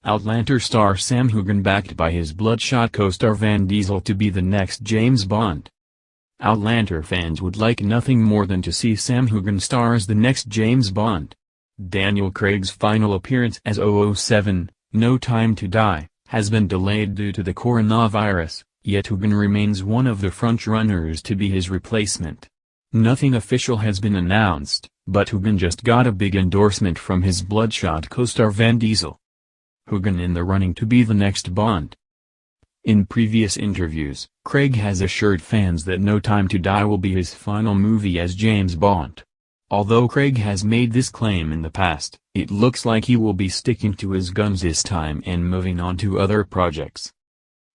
Outlander star Sam Heughan backed by his Bloodshot co-star Vin Diesel to be the next James Bond. Outlander fans would like nothing more than to see Sam Heughan star as the next James Bond. Daniel Craig's final appearance as 007, No Time to Die, has been delayed due to the coronavirus, yet Heughan remains one of the front-runners to be his replacement. Nothing official has been announced, but Heughan just got a big endorsement from his Bloodshot co-star Vin Diesel. Heughan in the running to be the next Bond. In previous interviews, Craig has assured fans that No Time to Die will be his final movie as James Bond. Although Craig has made this claim in the past, it looks like he will be sticking to his guns this time and moving on to other projects.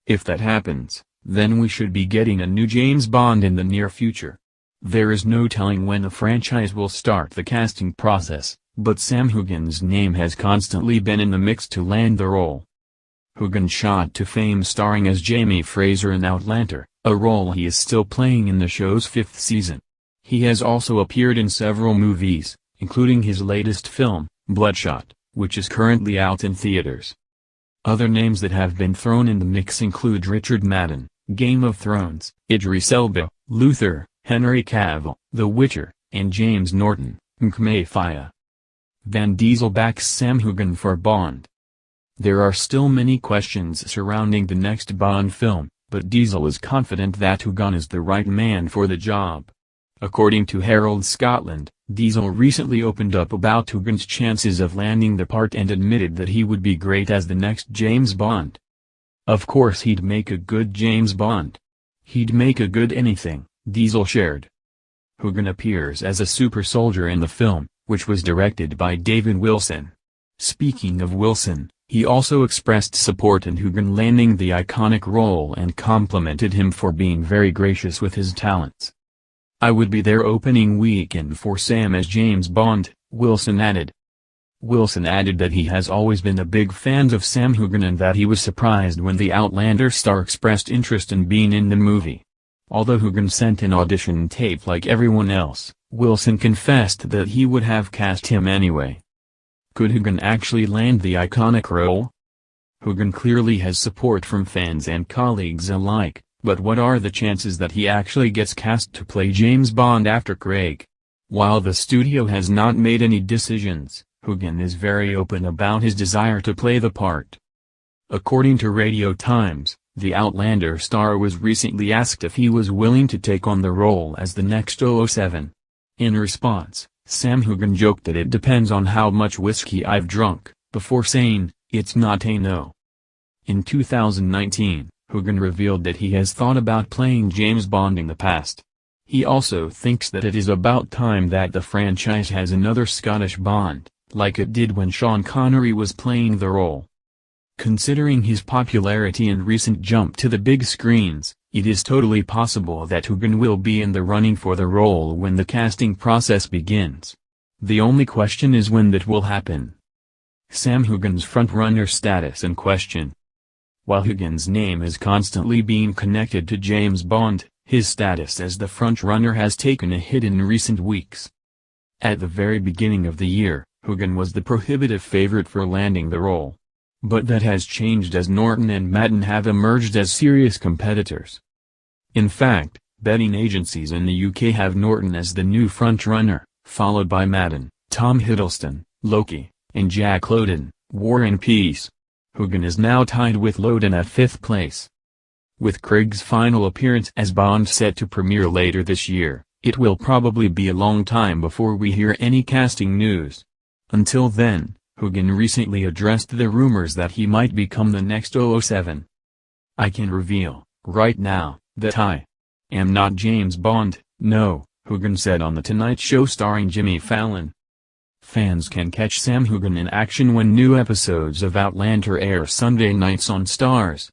If that happens, then we should be getting a new James Bond in the near future. There is no telling when the franchise will start the casting process, but Sam Heughan's name has constantly been in the mix to land the role. Heughan shot to fame starring as Jamie Fraser in Outlander, a role he is still playing in the show's 5th season. He has also appeared in several movies, including his latest film, Bloodshot, which is currently out in theaters. Other names that have been thrown in the mix include Richard Madden, Game of Thrones, Idris Elba, Luther, Henry Cavill, The Witcher, and James Norton, Mkmayfaya. Vin Diesel backs Sam Heughan for Bond. There are still many questions surrounding the next Bond film, but Diesel is confident that Heughan is the right man for the job. According to Herald Scotland, Diesel recently opened up about Heughan's chances of landing the part and admitted that he would be great as the next James Bond. Of course he'd make a good James Bond. He'd make a good anything, Diesel shared. Heughan appears as a super soldier in the film, which was directed by David Wilson. Speaking of Wilson, he also expressed support in Heughan landing the iconic role and complimented him for being very gracious with his talents. "I would be there opening weekend for Sam as James Bond," Wilson added. Wilson added that he has always been a big fan of Sam Heughan and that he was surprised when the Outlander star expressed interest in being in the movie. Although Heughan sent an audition tape like everyone else, Wilson confessed that he would have cast him anyway. Could Heughan actually land the iconic role? Heughan clearly has support from fans and colleagues alike, but what are the chances that he actually gets cast to play James Bond after Craig? While the studio has not made any decisions, Heughan is very open about his desire to play the part. According to Radio Times, the Outlander star was recently asked if he was willing to take on the role as the next 007. In response, Sam Heughan joked that it depends on how much whiskey I've drunk, before saying, "It's not a no." In 2019, Heughan revealed that he has thought about playing James Bond in the past. He also thinks that it is about time that the franchise has another Scottish Bond, like it did when Sean Connery was playing the role. Considering his popularity and recent jump to the big screens, it is totally possible that Heughan will be in the running for the role when the casting process begins. The only question is when that will happen. Sam Heughan's frontrunner status in question. While Heughan's name is constantly being connected to James Bond, his status as the frontrunner has taken a hit in recent weeks. At the very beginning of the year, Heughan was the prohibitive favorite for landing the role. But that has changed as Norton and Madden have emerged as serious competitors. In fact, betting agencies in the UK have Norton as the new frontrunner, followed by Madden, Tom Hiddleston, Loki, and Jack Lowden, War and Peace. Heughan is now tied with Lowden at 5th place. With Craig's final appearance as Bond set to premiere later this year, it will probably be a long time before we hear any casting news. Until then, Heughan recently addressed the rumors that he might become the next 007. "I can reveal, right now, that I am not James Bond, no," Heughan said on The Tonight Show starring Jimmy Fallon. Fans can catch Sam Heughan in action when new episodes of Outlander air Sunday nights on Starz.